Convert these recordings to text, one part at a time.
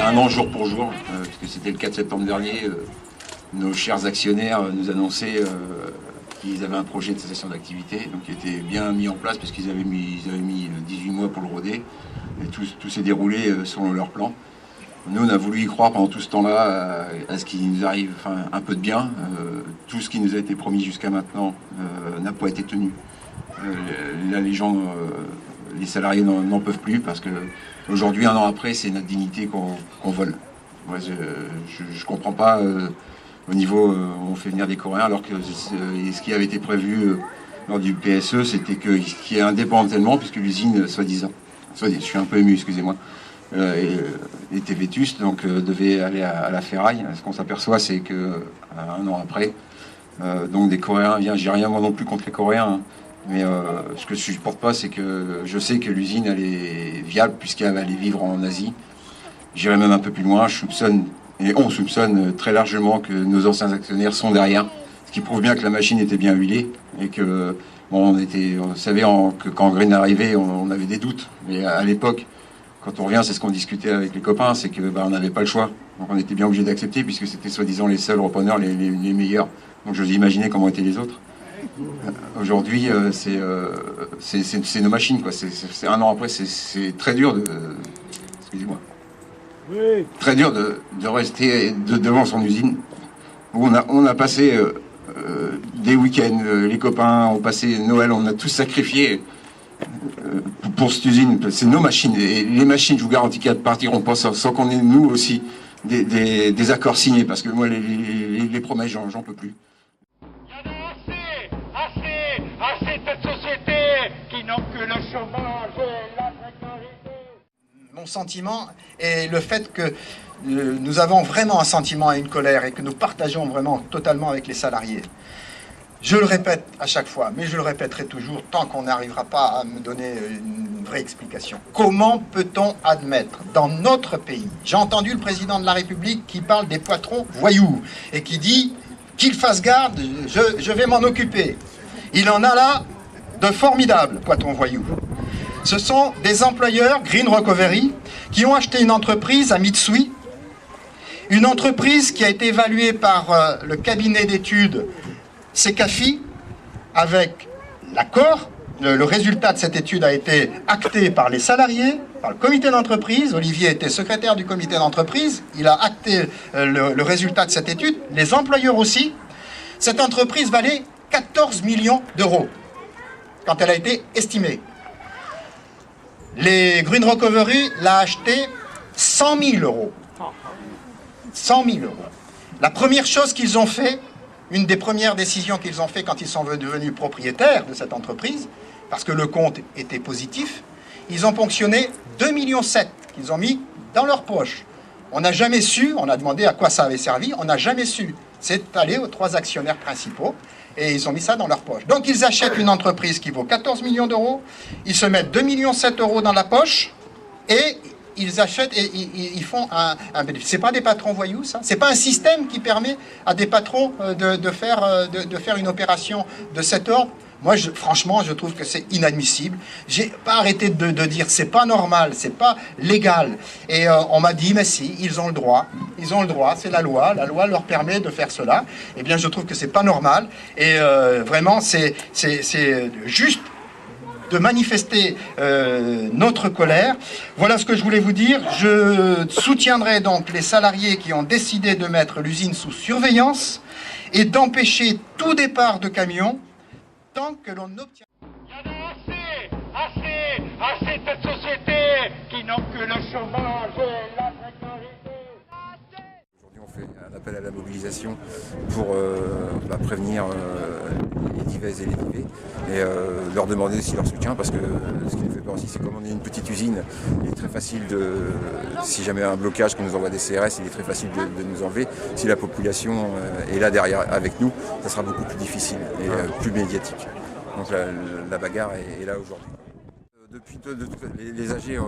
un an jour pour jour, puisque c'était le 4 septembre dernier. Nos chers actionnaires nous annonçaient qu'ils avaient un projet de cessation d'activité, donc qui était bien mis en place, parce qu'ils avaient mis 18 mois pour le roder, et tout s'est déroulé selon leur plan. Nous, on a voulu y croire pendant tout ce temps-là à ce qui nous arrive un peu de bien. Tout ce qui nous a été promis jusqu'à maintenant n'a pas été tenu. Là, les salariés n'en peuvent plus, parce que aujourd'hui, un an après, c'est notre dignité qu'on vole. Moi, je comprends pas au niveau où on fait venir des Coréens, alors que ce qui avait été prévu lors du PSE, c'était qu'il y ait indépendamment, puisque l'usine, soi-disant, je suis un peu ému, excusez-moi, était vétuste, donc devait aller à la ferraille. Ce qu'on s'aperçoit, c'est qu'un an après, donc des Coréens viennent, j'ai rien moi non plus contre les Coréens, hein, mais ce que je supporte pas, c'est que je sais que l'usine, elle est viable, puisqu'elle va aller vivre en Asie. J'irai même un peu plus loin, je soupçonne, et on soupçonne très largement que nos anciens actionnaires sont derrière, ce qui prouve bien que la machine était bien huilée, et que, bon, on savait que quand Green arrivait, on avait des doutes, mais à l'époque, quand on revient, c'est ce qu'on discutait avec les copains, c'est que on n'avait pas le choix. Donc on était bien obligé d'accepter, puisque c'était soi-disant les seuls repreneurs, les meilleurs. Donc je vous imaginais comment étaient les autres. Aujourd'hui, c'est nos machines, quoi. C'est un an après, c'est très dur de... Excusez-moi. Oui. Très dur de rester devant son usine. On a passé des week-ends, les copains ont passé Noël, on a tous sacrifié pour cette usine. C'est nos machines. Et les machines, je vous garantis qu'elles ne partiront pas sans qu'on ait, nous aussi, des accords signés. Parce que moi, les promesses, j'en peux plus. Il y en a assez de cette société qui n'ont que le chômage et la précarité. Mon sentiment est le fait que nous avons vraiment un sentiment et une colère et que nous partageons vraiment totalement avec les salariés. Je le répète à chaque fois, mais je le répéterai toujours tant qu'on n'arrivera pas à me donner une vraie explication. Comment peut-on admettre dans notre pays, j'ai entendu le président de la République qui parle des patrons voyous et qui dit qu'il fasse garde, je vais m'en occuper. Il en a là de formidables patrons voyous. Ce sont des employeurs, Green Recovery, qui ont acheté une entreprise à Mitsui, une entreprise qui a été évaluée par le cabinet d'études Secafi, avec l'accord. Le résultat de cette étude a été acté par les salariés, par le comité d'entreprise. Olivier était secrétaire du comité d'entreprise. Il a acté le résultat de cette étude. Les employeurs aussi. Cette entreprise valait 14 millions d'euros quand elle a été estimée. Les Green Recovery l'a acheté 100 000 euros. 100 000 euros. La première chose qu'ils ont fait, une des premières décisions qu'ils ont fait quand ils sont devenus propriétaires de cette entreprise, parce que le compte était positif, ils ont ponctionné 2,7 millions qu'ils ont mis dans leur poche. On n'a jamais su, on a demandé à quoi ça avait servi, on n'a jamais su. C'est allé aux 3 actionnaires principaux et ils ont mis ça dans leur poche. Donc ils achètent une entreprise qui vaut 14 millions d'euros, ils se mettent 2,7 millions d'euros dans la poche et ils achètent et ils font un bénéfice. C'est pas des patrons voyous, ça. C'est pas un système qui permet à des patrons de faire une opération de cet ordre. Moi, franchement, je trouve que c'est inadmissible. J'ai pas arrêté de dire c'est pas normal, c'est pas légal. Et on m'a dit mais si, ils ont le droit, c'est la loi leur permet de faire cela. Eh bien, je trouve que c'est pas normal. Et vraiment, c'est juste de manifester notre colère. Voilà ce que je voulais vous dire. Je soutiendrai donc les salariés qui ont décidé de mettre l'usine sous surveillance et d'empêcher tout départ de camions tant que l'on obtient... Il y en a assez de cette société qui n'ont que le chômage et la précarité. Aujourd'hui, on fait un appel à la mobilisation pour prévenir les divers et les divers et leur demander aussi leur soutien, parce que ce qui nous fait peur aussi, c'est comme on est une petite usine, il est très facile si jamais un blocage qu'on nous envoie des CRS, il est très facile de nous enlever. Si la population est là derrière avec nous, ça sera beaucoup plus difficile et plus médiatique. Donc la bagarre est là aujourd'hui. Depuis les AG,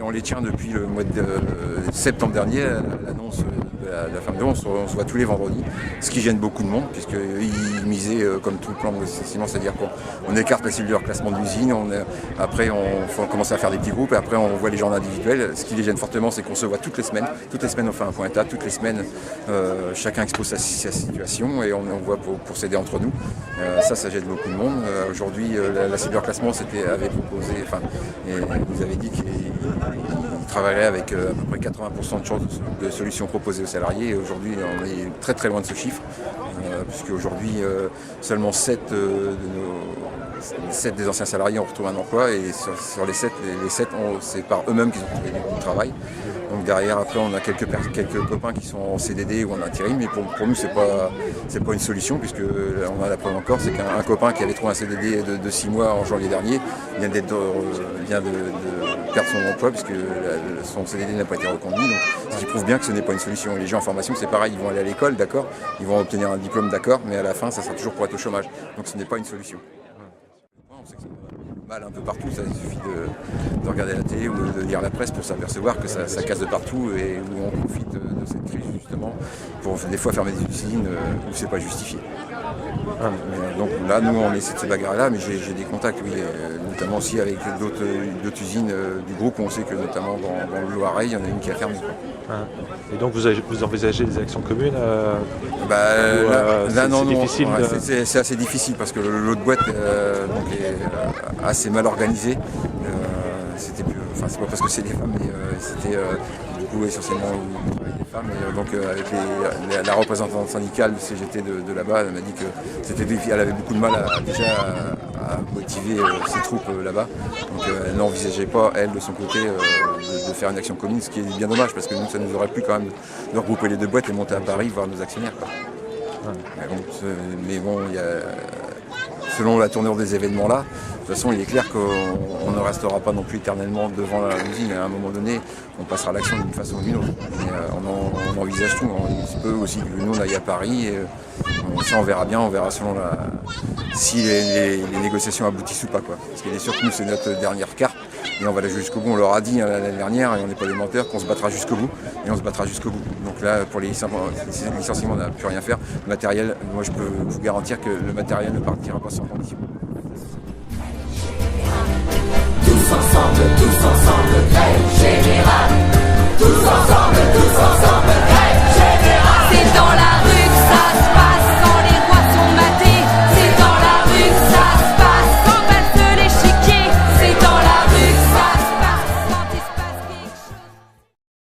on les tient depuis le mois de septembre dernier, l'annonce de la fin de l'eau, on se voit tous les vendredis, ce qui gêne beaucoup de monde, puisqu'ils misaient comme tout le plan de ciment, c'est-à-dire qu'on écarte la cellule de reclassement de l'usine, après on commence à faire des petits groupes, et après on voit les gens individuels. Ce qui les gêne fortement, c'est qu'on se voit toutes les semaines on fait un point état, toutes les semaines chacun expose sa situation et on voit pour s'aider entre nous. Ça gêne beaucoup de monde. Aujourd'hui, la cellule de reclassement avait proposé, et vous avez dit qu'il travaillerait avec à peu près 80% de chances de solutions proposées aux salariés. Et aujourd'hui, on est très très loin de ce chiffre, puisque aujourd'hui, seulement 7 des anciens salariés ont retrouvé un emploi, et sur les 7, c'est par eux-mêmes qu'ils ont trouvé du travail. Donc derrière, après, on a quelques copains qui sont en CDD ou en intérim, mais pour nous, c'est pas une solution, puisque on a la preuve encore, c'est qu'un copain qui avait trouvé un CDD de 6 mois en janvier dernier vient de perdre son emploi, puisque son CDD n'a pas été reconduit. Donc, ce qui prouve bien que ce n'est pas une solution. Les gens en formation, c'est pareil, ils vont aller à l'école, d'accord, ils vont obtenir un diplôme, d'accord, mais à la fin, ça sera toujours pour être au chômage. Donc ce n'est pas une solution. On sait que c'est mal un peu partout, ça suffit de regarder la télé ou de lire la presse pour s'apercevoir que ça casse de partout, et où on profite de cette crise justement pour des fois fermer des usines où c'est pas justifié. Donc là, nous on essaie de se bagarrer là, mais j'ai des contacts, oui, notamment aussi avec d'autres usines du groupe, où on sait que notamment dans le Loiret, il y en a une qui a fermé. Et donc vous envisagez des actions communes non, difficile c'est assez difficile, parce que l'autre boîte est assez mal organisée. C'est pas parce que c'est des femmes, mais c'était du coup essentiellement des femmes. Et donc avec la représentante syndicale du CGT de là-bas, elle m'a dit que elle avait beaucoup de mal à motiver ses troupes là-bas. Donc elle n'envisageait pas, elle, de son côté, de faire une action commune, ce qui est bien dommage, parce que nous, ça nous aurait plu quand même de regrouper les deux boîtes et monter à Paris voir nos actionnaires, quoi. Mais bon, selon la tournure des événements là, de toute façon, il est clair qu'on ne restera pas non plus éternellement devant l'usine. À un moment donné, on passera à l'action d'une façon ou d'une autre. On envisage tout. Il se peut aussi que nous, on aille à Paris. Et ça, on verra bien. On verra selon si les négociations aboutissent ou pas, quoi. Parce qu'il est sûr que nous, c'est notre dernière carte. Et on va aller jusqu'au bout. On leur a dit l'année dernière, et on n'est pas des menteurs, qu'on se battra jusqu'au bout. Et on se battra jusqu'au bout. Donc là, pour les licenciements, on n'a plus rien à faire. Le matériel, moi, je peux vous garantir que le matériel ne partira pas sans condition. Tous ensemble, grève générale. Tous ensemble.